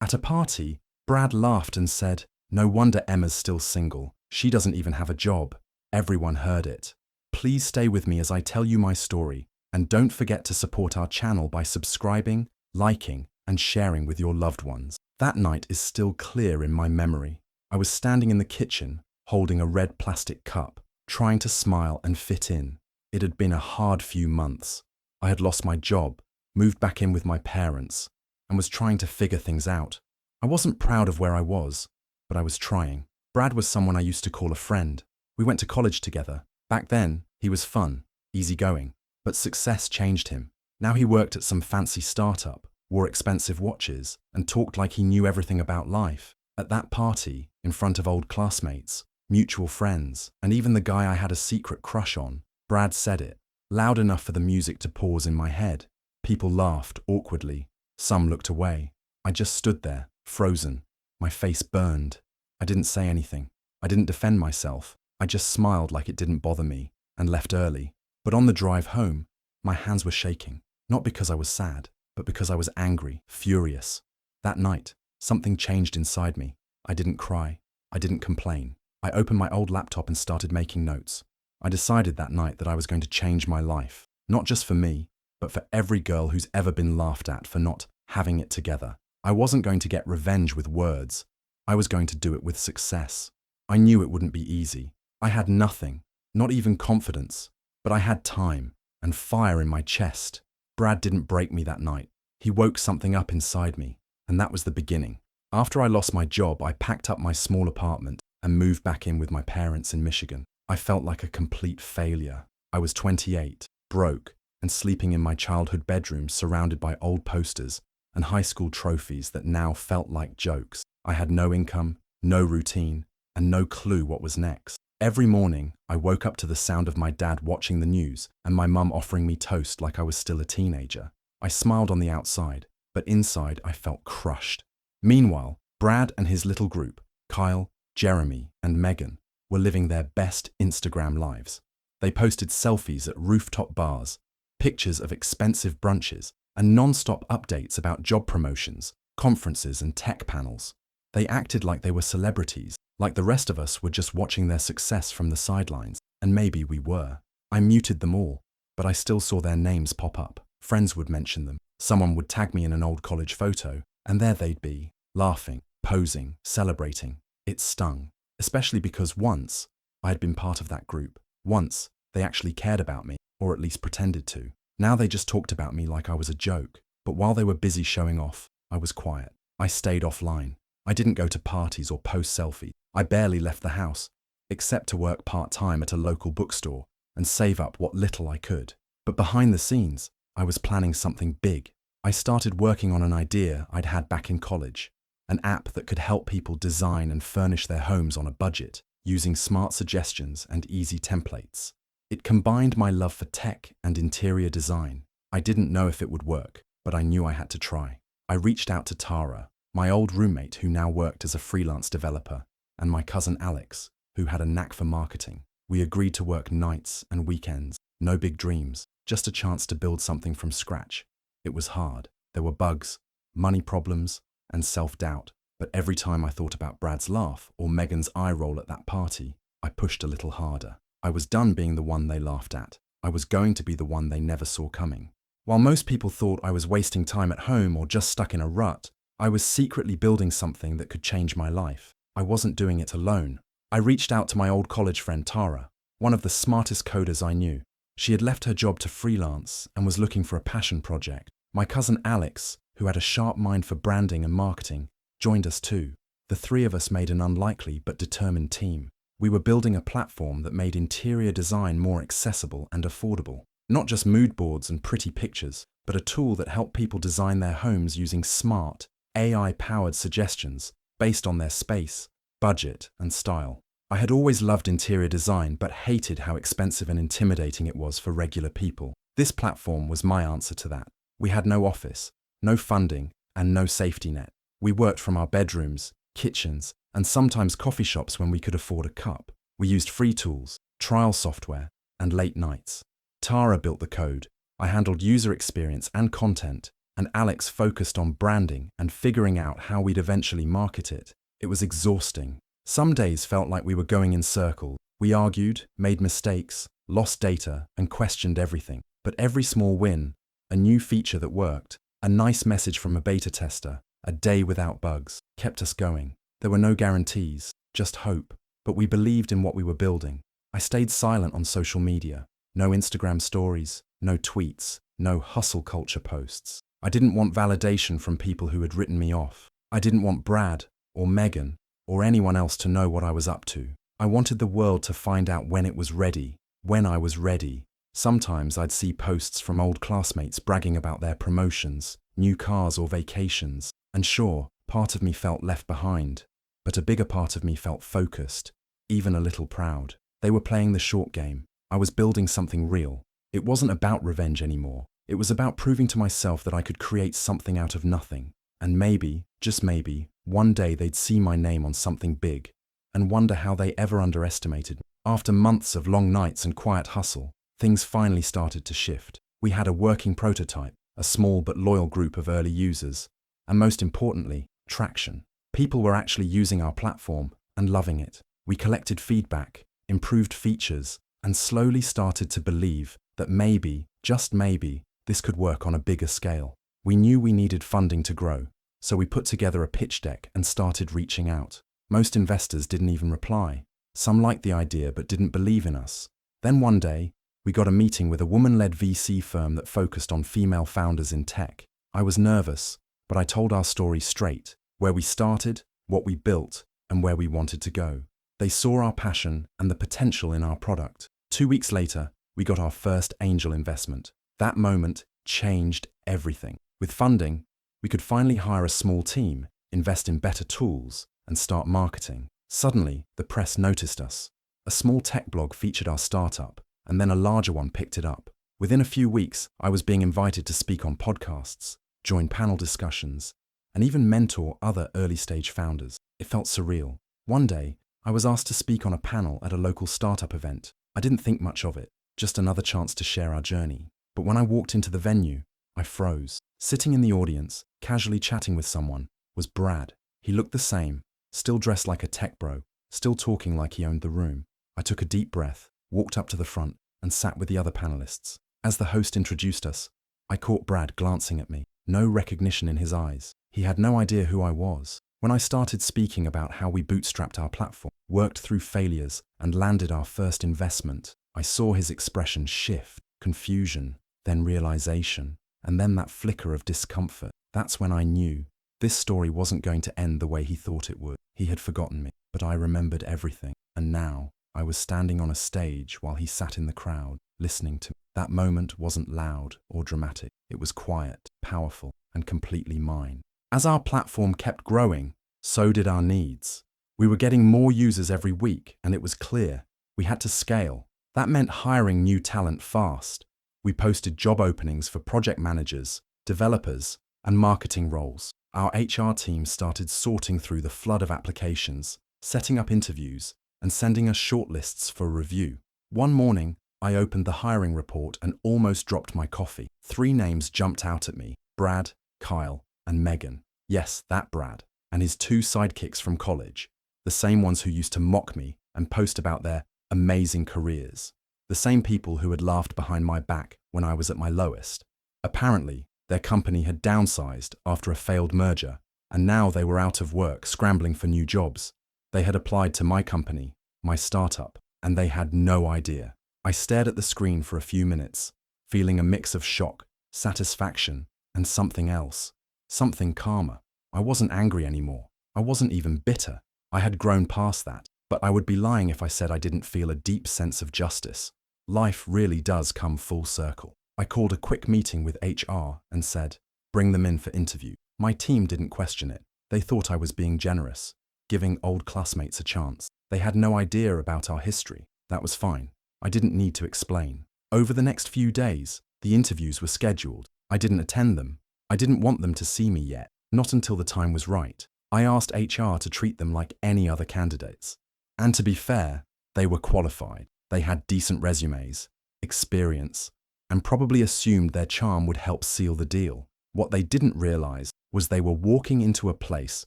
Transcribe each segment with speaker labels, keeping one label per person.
Speaker 1: At a party, Brad laughed and said, "No wonder Emma's still single. She doesn't even have a job." Everyone heard it. Please stay with me as I tell you my story, and don't forget to support our channel by subscribing, liking, and sharing with your loved ones. That night is still clear in my memory. I was standing in the kitchen, holding a red plastic cup, trying to smile and fit in. It had been a hard few months. I had lost my job, moved back in with my parents, and was trying to figure things out. I wasn't proud of where I was, but I was trying. Brad was someone I used to call a friend. We went to college together. Back then, he was fun, easygoing, but success changed him. Now he worked at some fancy startup, wore expensive watches, and talked like he knew everything about life. At that party, in front of old classmates, mutual friends, and even the guy I had a secret crush on, Brad said it, loud enough for the music to pause in my head. People laughed awkwardly. Some looked away. I just stood there, frozen. My face burned. I didn't say anything. I didn't defend myself. I just smiled like it didn't bother me and left early. But on the drive home, my hands were shaking, not because I was sad, but because I was angry, furious. That night, something changed inside me. I didn't cry. I didn't complain. I opened my old laptop and started making notes. I decided that night that I was going to change my life, not just for me, but for every girl who's ever been laughed at for not having it together. I wasn't going to get revenge with words. I was going to do it with success. I knew it wouldn't be easy. I had nothing, not even confidence, but I had time and fire in my chest. Brad didn't break me that night. He woke something up inside me, and that was the beginning. After I lost my job, I packed up my small apartment and moved back in with my parents in Michigan. I felt like a complete failure. I was 28, broke, and sleeping in my childhood bedroom surrounded by old posters and high school trophies that now felt like jokes. I had no income, no routine, and no clue what was next. Every morning, I woke up to the sound of my dad watching the news and my mum offering me toast like I was still a teenager. I smiled on the outside, but inside I felt crushed. Meanwhile, Brad and his little group, Kyle, Jeremy, and Megan, were living their best Instagram lives. They posted selfies at rooftop bars, pictures of expensive brunches, and non-stop updates about job promotions, conferences, and tech panels. They acted like they were celebrities, like the rest of us were just watching their success from the sidelines, and maybe we were. I muted them all, but I still saw their names pop up. Friends would mention them. Someone would tag me in an old college photo, and there they'd be, laughing, posing, celebrating. It stung, especially because once I had been part of that group. Once they actually cared about me, or at least pretended to. Now they just talked about me like I was a joke. But while they were busy showing off, I was quiet. I stayed offline. I didn't go to parties or post selfies. I barely left the house, except to work part-time at a local bookstore and save up what little I could. But behind the scenes, I was planning something big. I started working on an idea I'd had back in college, an app that could help people design and furnish their homes on a budget, using smart suggestions and easy templates. It combined my love for tech and interior design. I didn't know if it would work, but I knew I had to try. I reached out to Tara, my old roommate who now worked as a freelance developer, and my cousin Alex, who had a knack for marketing. We agreed to work nights and weekends. No big dreams, just a chance to build something from scratch. It was hard. There were bugs, money problems, and self-doubt. But every time I thought about Brad's laugh or Megan's eye roll at that party, I pushed a little harder. I was done being the one they laughed at. I was going to be the one they never saw coming. While most people thought I was wasting time at home or just stuck in a rut, I was secretly building something that could change my life. I wasn't doing it alone. I reached out to my old college friend Tara, one of the smartest coders I knew. She had left her job to freelance and was looking for a passion project. My cousin Alex, who had a sharp mind for branding and marketing, joined us too. The three of us made an unlikely but determined team. We were building a platform that made interior design more accessible and affordable. Not just mood boards and pretty pictures, but a tool that helped people design their homes using smart, AI-powered suggestions based on their space, budget, and style. I had always loved interior design but hated how expensive and intimidating it was for regular people. This platform was my answer to that. We had no office, no funding, and no safety net. We worked from our bedrooms, kitchens, and sometimes coffee shops when we could afford a cup. We used free tools, trial software, and late nights. Tara built the code. I handled user experience and content, and Alex focused on branding and figuring out how we'd eventually market it. It was exhausting. Some days felt like we were going in circles. We argued, made mistakes, lost data, and questioned everything. But every small win, a new feature that worked, a nice message from a beta tester, a day without bugs, kept us going. There were no guarantees, just hope. But we believed in what we were building. I stayed silent on social media. No Instagram stories, no tweets, no hustle culture posts. I didn't want validation from people who had written me off. I didn't want Brad or Megan or anyone else to know what I was up to. I wanted the world to find out when it was ready, when I was ready. Sometimes I'd see posts from old classmates bragging about their promotions, new cars or vacations. And sure, part of me felt left behind, but a bigger part of me felt focused, even a little proud. They were playing the short game. I was building something real. It wasn't about revenge anymore. It was about proving to myself that I could create something out of nothing. And maybe, just maybe, one day they'd see my name on something big and wonder how they ever underestimated me. After months of long nights and quiet hustle, things finally started to shift. We had a working prototype, a small but loyal group of early users, and most importantly, traction. People were actually using our platform and loving it. We collected feedback, improved features, and slowly started to believe that maybe, just maybe, this could work on a bigger scale. We knew we needed funding to grow, so we put together a pitch deck and started reaching out. Most investors didn't even reply. Some liked the idea but didn't believe in us. Then one day, we got a meeting with a woman-led VC firm that focused on female founders in tech. I was nervous, but I told our story straight, where we started, what we built, and where we wanted to go. They saw our passion and the potential in our product. 2 weeks later, we got our first angel investment. That moment changed everything. With funding, we could finally hire a small team, invest in better tools, and start marketing. Suddenly, the press noticed us. A small tech blog featured our startup, and then a larger one picked it up. Within a few weeks, I was being invited to speak on podcasts, join panel discussions, and even mentor other early-stage founders. It felt surreal. One day, I was asked to speak on a panel at a local startup event. I didn't think much of it, just another chance to share our journey. But when I walked into the venue, I froze. Sitting in the audience, casually chatting with someone, was Brad. He looked the same, still dressed like a tech bro, still talking like he owned the room. I took a deep breath, walked up to the front, and sat with the other panelists. As the host introduced us, I caught Brad glancing at me. No recognition in his eyes. He had no idea who I was. When I started speaking about how we bootstrapped our platform, worked through failures, and landed our first investment, I saw his expression shift, confusion, then realization, and then that flicker of discomfort. That's when I knew this story wasn't going to end the way he thought it would. He had forgotten me, but I remembered everything. And now, I was standing on a stage while he sat in the crowd, listening to me. That moment wasn't loud or dramatic. It was quiet, powerful, and completely mine. As our platform kept growing, so did our needs. We were getting more users every week, and it was clear we had to scale. That meant hiring new talent fast. We posted job openings for project managers, developers, and marketing roles. Our HR team started sorting through the flood of applications, setting up interviews, and sending us shortlists for review. One morning, I opened the hiring report and almost dropped my coffee. 3 names jumped out at me: Brad, Kyle, and Megan. Yes, that Brad. And his 2 sidekicks from college. The same ones who used to mock me and post about their amazing careers. The same people who had laughed behind my back when I was at my lowest. Apparently, their company had downsized after a failed merger, and now they were out of work, scrambling for new jobs. They had applied to my company, my startup, and they had no idea. I stared at the screen for a few minutes, feeling a mix of shock, satisfaction, and something else. Something calmer. I wasn't angry anymore. I wasn't even bitter. I had grown past that. But I would be lying if I said I didn't feel a deep sense of justice. Life really does come full circle. I called a quick meeting with HR and said, "Bring them in for interview." My team didn't question it. They thought I was being generous, giving old classmates a chance. They had no idea about our history. That was fine. I didn't need to explain. Over the next few days, the interviews were scheduled. I didn't attend them. I didn't want them to see me yet, not until the time was right. I asked HR to treat them like any other candidates. And to be fair, they were qualified. They had decent resumes, experience, and probably assumed their charm would help seal the deal. What they didn't realize was they were walking into a place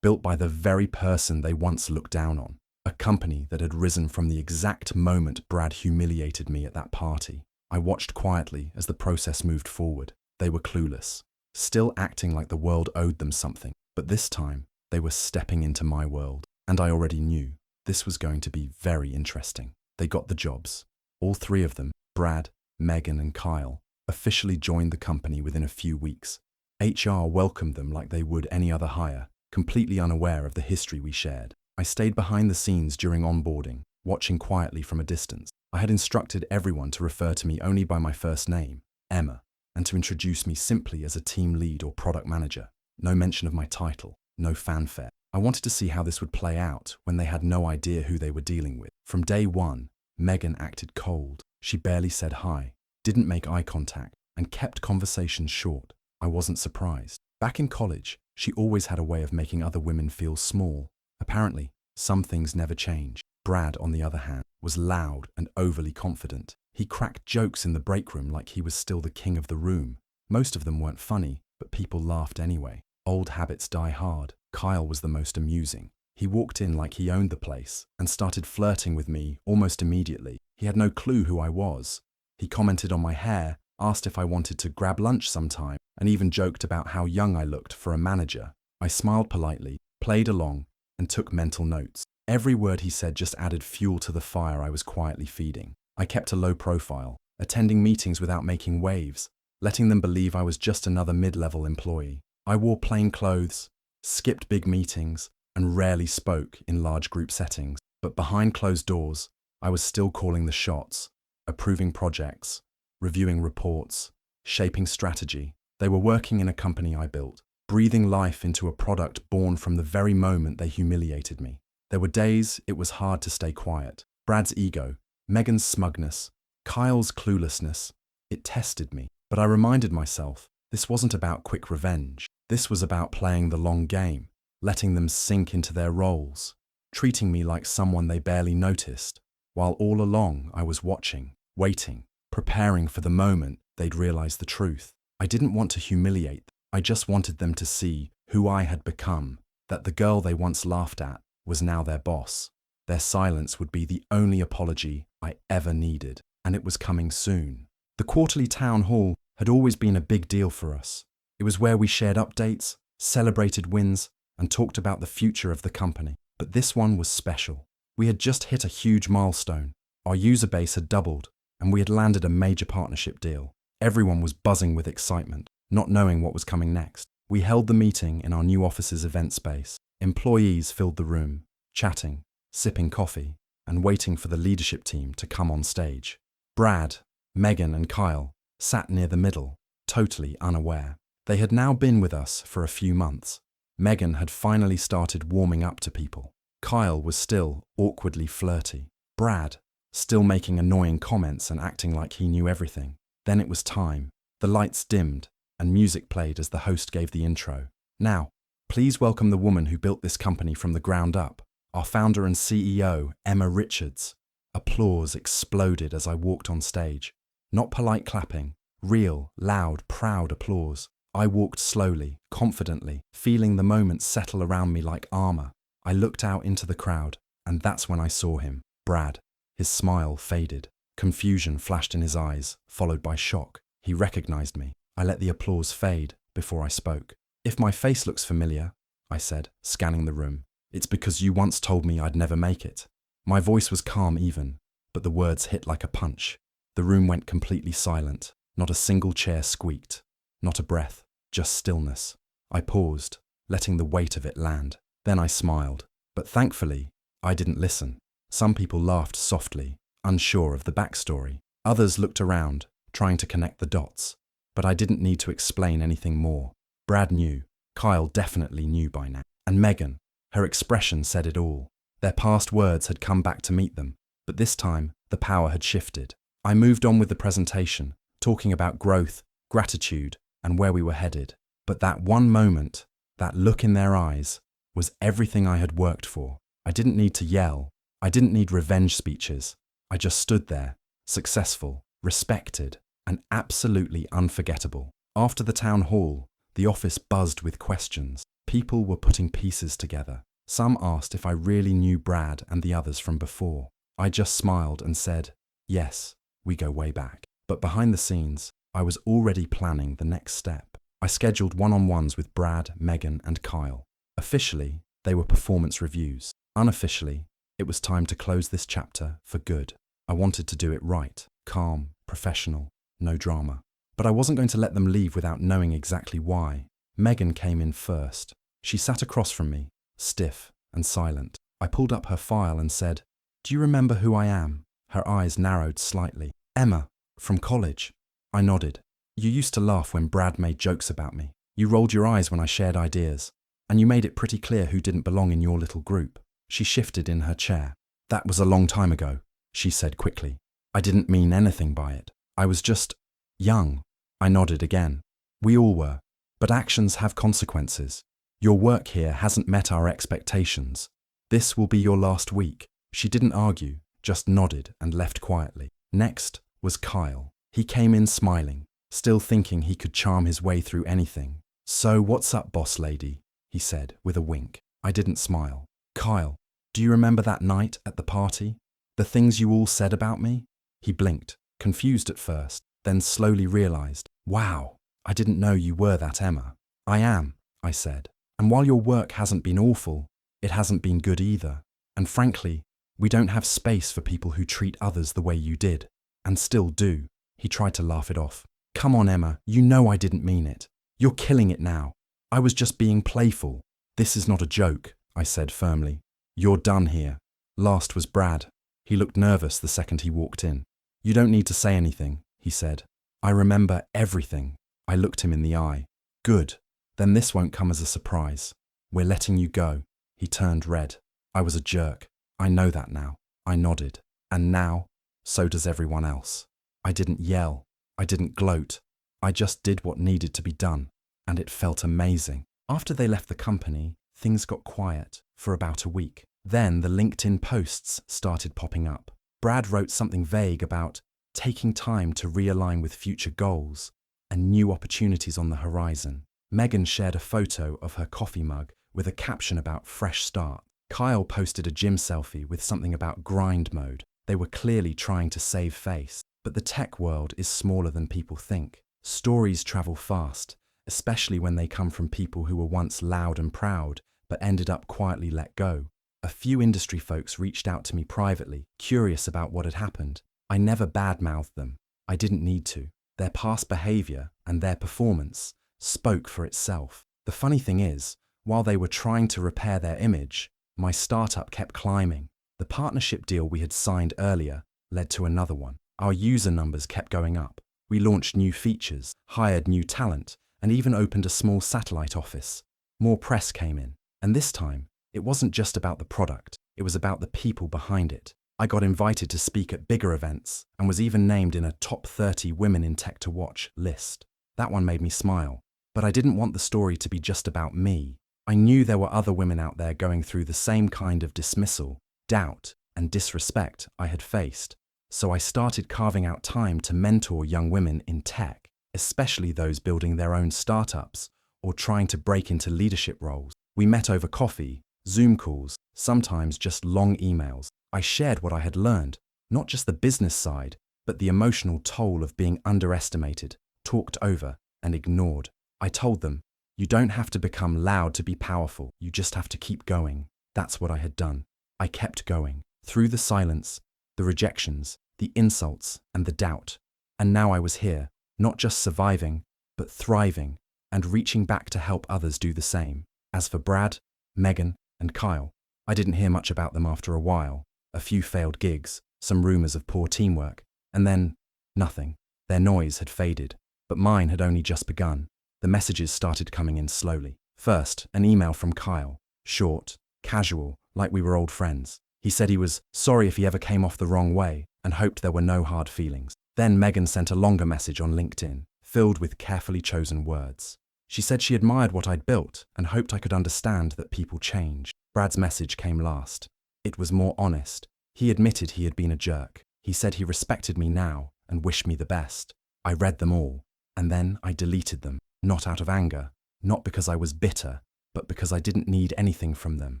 Speaker 1: built by the very person they once looked down on. A company that had risen from the exact moment Brad humiliated me at that party. I watched quietly as the process moved forward. They were clueless, still acting like the world owed them something. But this time, they were stepping into my world. And I already knew this was going to be very interesting. They got the jobs. All three of them, Brad, Megan, and Kyle, officially joined the company within a few weeks. HR welcomed them like they would any other hire, completely unaware of the history we shared. I stayed behind the scenes during onboarding, watching quietly from a distance. I had instructed everyone to refer to me only by my first name, Emma, and to introduce me simply as a team lead or product manager. No mention of my title, no fanfare. I wanted to see how this would play out when they had no idea who they were dealing with. From day one, Megan acted cold. She barely said hi, didn't make eye contact, and kept conversations short. I wasn't surprised. Back in college, she always had a way of making other women feel small. Apparently, some things never change. Brad, on the other hand, was loud and overly confident. He cracked jokes in the break room like he was still the king of the room. Most of them weren't funny, but people laughed anyway. Old habits die hard. Kyle was the most amusing. He walked in like he owned the place and started flirting with me almost immediately. He had no clue who I was. He commented on my hair, asked if I wanted to grab lunch sometime, and even joked about how young I looked for a manager. I smiled politely, played along, and took mental notes. Every word he said just added fuel to the fire I was quietly feeding. I kept a low profile, attending meetings without making waves, letting them believe I was just another mid-level employee. I wore plain clothes, skipped big meetings, and rarely spoke in large group settings. But behind closed doors, I was still calling the shots, approving projects, reviewing reports, shaping strategy. They were working in a company I built, breathing life into a product born from the very moment they humiliated me. There were days it was hard to stay quiet. Brad's ego, Megan's smugness, Kyle's cluelessness, it tested me. But I reminded myself, this wasn't about quick revenge. This was about playing the long game, letting them sink into their roles, treating me like someone they barely noticed, while all along I was watching, waiting, preparing for the moment they'd realize the truth. I didn't want to humiliate them. I just wanted them to see who I had become, that the girl they once laughed at was now their boss. Their silence would be the only apology I ever needed, and it was coming soon. The quarterly town hall had always been a big deal for us. It was where we shared updates, celebrated wins, and talked about the future of the company. But this one was special. We had just hit a huge milestone. Our user base had doubled, and we had landed a major partnership deal. Everyone was buzzing with excitement, not knowing what was coming next. We held the meeting in our new office's event space. Employees filled the room, chatting, sipping coffee, and waiting for the leadership team to come on stage. Brad, Megan, and Kyle sat near the middle, totally unaware. They had now been with us for a few months. Megan had finally started warming up to people. Kyle was still awkwardly flirty. Brad, still making annoying comments and acting like he knew everything. Then it was time. The lights dimmed, and music played as the host gave the intro. Now, please welcome the woman who built this company from the ground up, our founder and CEO, Emma Richards. Applause exploded as I walked on stage. Not polite clapping, real, loud, proud applause. I walked slowly, confidently, feeling the moment settle around me like armor. I looked out into the crowd, and that's when I saw him, Brad. His smile faded. Confusion flashed in his eyes, followed by shock. He recognized me. I let the applause fade before I spoke. "If my face looks familiar," I said, scanning the room, "it's because you once told me I'd never make it." My voice was calm even, but the words hit like a punch. The room went completely silent. Not a single chair squeaked. Not a breath, just stillness. I paused, letting the weight of it land. Then I smiled. But thankfully, I didn't listen. Some people laughed softly, unsure of the backstory. Others looked around, trying to connect the dots. But I didn't need to explain anything more. Brad knew. Kyle definitely knew by now. And Megan, her expression said it all. Their past words had come back to meet them, but this time the power had shifted. I moved on with the presentation, talking about growth, gratitude, and where we were headed. But that one moment, that look in their eyes, was everything I had worked for. I didn't need to yell. I didn't need revenge speeches. I just stood there, successful, respected, and absolutely unforgettable. After the town hall, The office buzzed with questions. People were putting pieces together. Some asked if I really knew Brad and the others from before. I just smiled and said, yes, we go way back. But behind the scenes, I was already planning the next step. I scheduled one-on-ones with Brad, Megan, and Kyle. Officially, they were performance reviews. Unofficially, it was time to close this chapter for good. I wanted to do it right, calm, professional, no drama. But I wasn't going to let them leave without knowing exactly why. Megan came in first. She sat across from me, stiff and silent. I pulled up her file and said, "Do you remember who I am?" Her eyes narrowed slightly. "Emma, from college." I nodded. "You used to laugh when Brad made jokes about me. You rolled your eyes when I shared ideas. And you made it pretty clear who didn't belong in your little group." She shifted in her chair. "That was a long time ago," she said quickly. "I didn't mean anything by it. I was just young." I nodded again. "We all were. But actions have consequences. Your work here hasn't met our expectations. This will be your last week." She didn't argue, just nodded and left quietly. Next was Kyle. He came in smiling, still thinking he could charm his way through anything. "So what's up, boss lady?" he said with a wink. I didn't smile. "Kyle, do you remember that night at the party? The things you all said about me?" He blinked, confused at first, then slowly realized, "Wow, I didn't know you were that Emma." "I am," I said. "And while your work hasn't been awful, it hasn't been good either. And frankly, we don't have space for people who treat others the way you did, and still do." He tried to laugh it off. "Come on, Emma, you know I didn't mean it. You're killing it now. I was just being playful." "This is not a joke," I said firmly. "You're done here." Last was Brad. He looked nervous the second he walked in. "You don't need to say anything," he said. "I remember everything." I looked him in the eye. "Good. Then this won't come as a surprise. We're letting you go." He turned red. I was a jerk. I know that now. I nodded. And now, so does everyone else. I didn't yell. I didn't gloat. I just did what needed to be done. And it felt amazing. After they left the company, things got quiet for about a week. Then the LinkedIn posts started popping up. Brad wrote something vague about taking time to realign with future goals and new opportunities on the horizon. Megan shared a photo of her coffee mug with a caption about fresh start. Kyle posted a gym selfie with something about grind mode. They were clearly trying to save face. But the tech world is smaller than people think. Stories travel fast, especially when they come from people who were once loud and proud, but ended up quietly let go. A few industry folks reached out to me privately, curious about what had happened. I never badmouthed them. I didn't need to. Their past behavior and their performance spoke for itself. The funny thing is, while they were trying to repair their image, my startup kept climbing. The partnership deal we had signed earlier led to another one. Our user numbers kept going up. We launched new features, hired new talent, and even opened a small satellite office. More press came in. And this time, it wasn't just about the product, it was about the people behind it. I got invited to speak at bigger events and was even named in a top 30 women in tech to watch list. That one made me smile. But I didn't want the story to be just about me. I knew there were other women out there going through the same kind of dismissal, doubt, and disrespect I had faced. So I started carving out time to mentor young women in tech, especially those building their own startups or trying to break into leadership roles. We met over coffee, Zoom calls, sometimes just long emails. I shared what I had learned, not just the business side, but the emotional toll of being underestimated, talked over, and ignored. I told them, you don't have to become loud to be powerful, you just have to keep going. That's what I had done. I kept going, through the silence, the rejections, the insults, and the doubt. And now I was here, not just surviving, but thriving, and reaching back to help others do the same. As for Brad, Megan, and Kyle, I didn't hear much about them after a while. A few failed gigs, some rumors of poor teamwork, and then nothing. Their noise had faded, but mine had only just begun. The messages started coming in slowly. First, an email from Kyle, short, casual, like we were old friends. He said he was sorry if he ever came off the wrong way and hoped there were no hard feelings. Then Megan sent a longer message on LinkedIn, filled with carefully chosen words. She said she admired what I'd built and hoped I could understand that people change. Brad's message came last. It was more honest. He admitted he had been a jerk. He said he respected me now and wished me the best. I read them all, and then I deleted them, not out of anger, Not because I was bitter, but because I didn't need anything from them.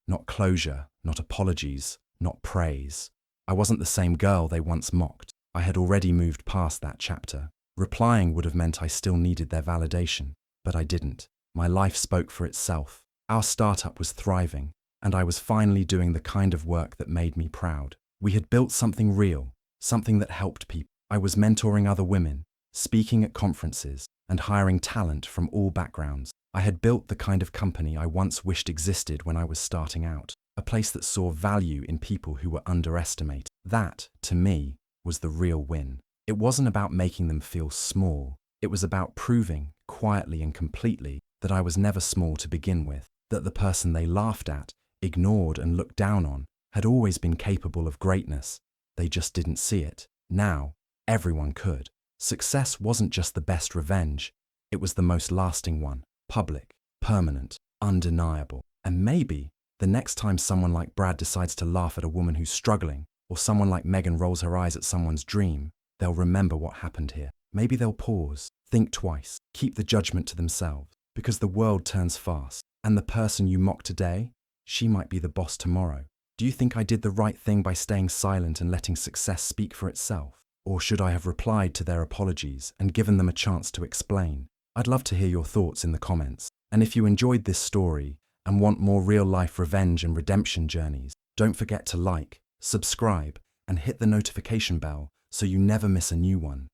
Speaker 1: Not closure, not apologies, not praise. I wasn't the same girl they once mocked. I had already moved past that chapter. Replying would have meant I still needed their validation, but I didn't. My life spoke for itself. Our startup was thriving, and I was finally doing the kind of work that made me proud. We had built something real, something that helped people. I was mentoring other women, speaking at conferences, and hiring talent from all backgrounds. I had built the kind of company I once wished existed when I was starting out, a place that saw value in people who were underestimated. That, to me, was the real win. It wasn't about making them feel small. It was about proving, quietly and completely, that I was never small to begin with, that the person they laughed at, ignored and looked down on, had always been capable of greatness. They just didn't see it. Now, everyone could. Success wasn't just the best revenge, it was the most lasting one. Public, permanent, undeniable. And maybe, the next time someone like Brad decides to laugh at a woman who's struggling, or someone like Megan rolls her eyes at someone's dream, they'll remember what happened here. Maybe they'll pause, think twice, keep the judgment to themselves, because the world turns fast, and the person you mock today, she might be the boss tomorrow. Do you think I did the right thing by staying silent and letting success speak for itself? Or should I have replied to their apologies and given them a chance to explain? I'd love to hear your thoughts in the comments. And if you enjoyed this story and want more real-life revenge and redemption journeys, don't forget to like, subscribe, and hit the notification bell so you never miss a new one.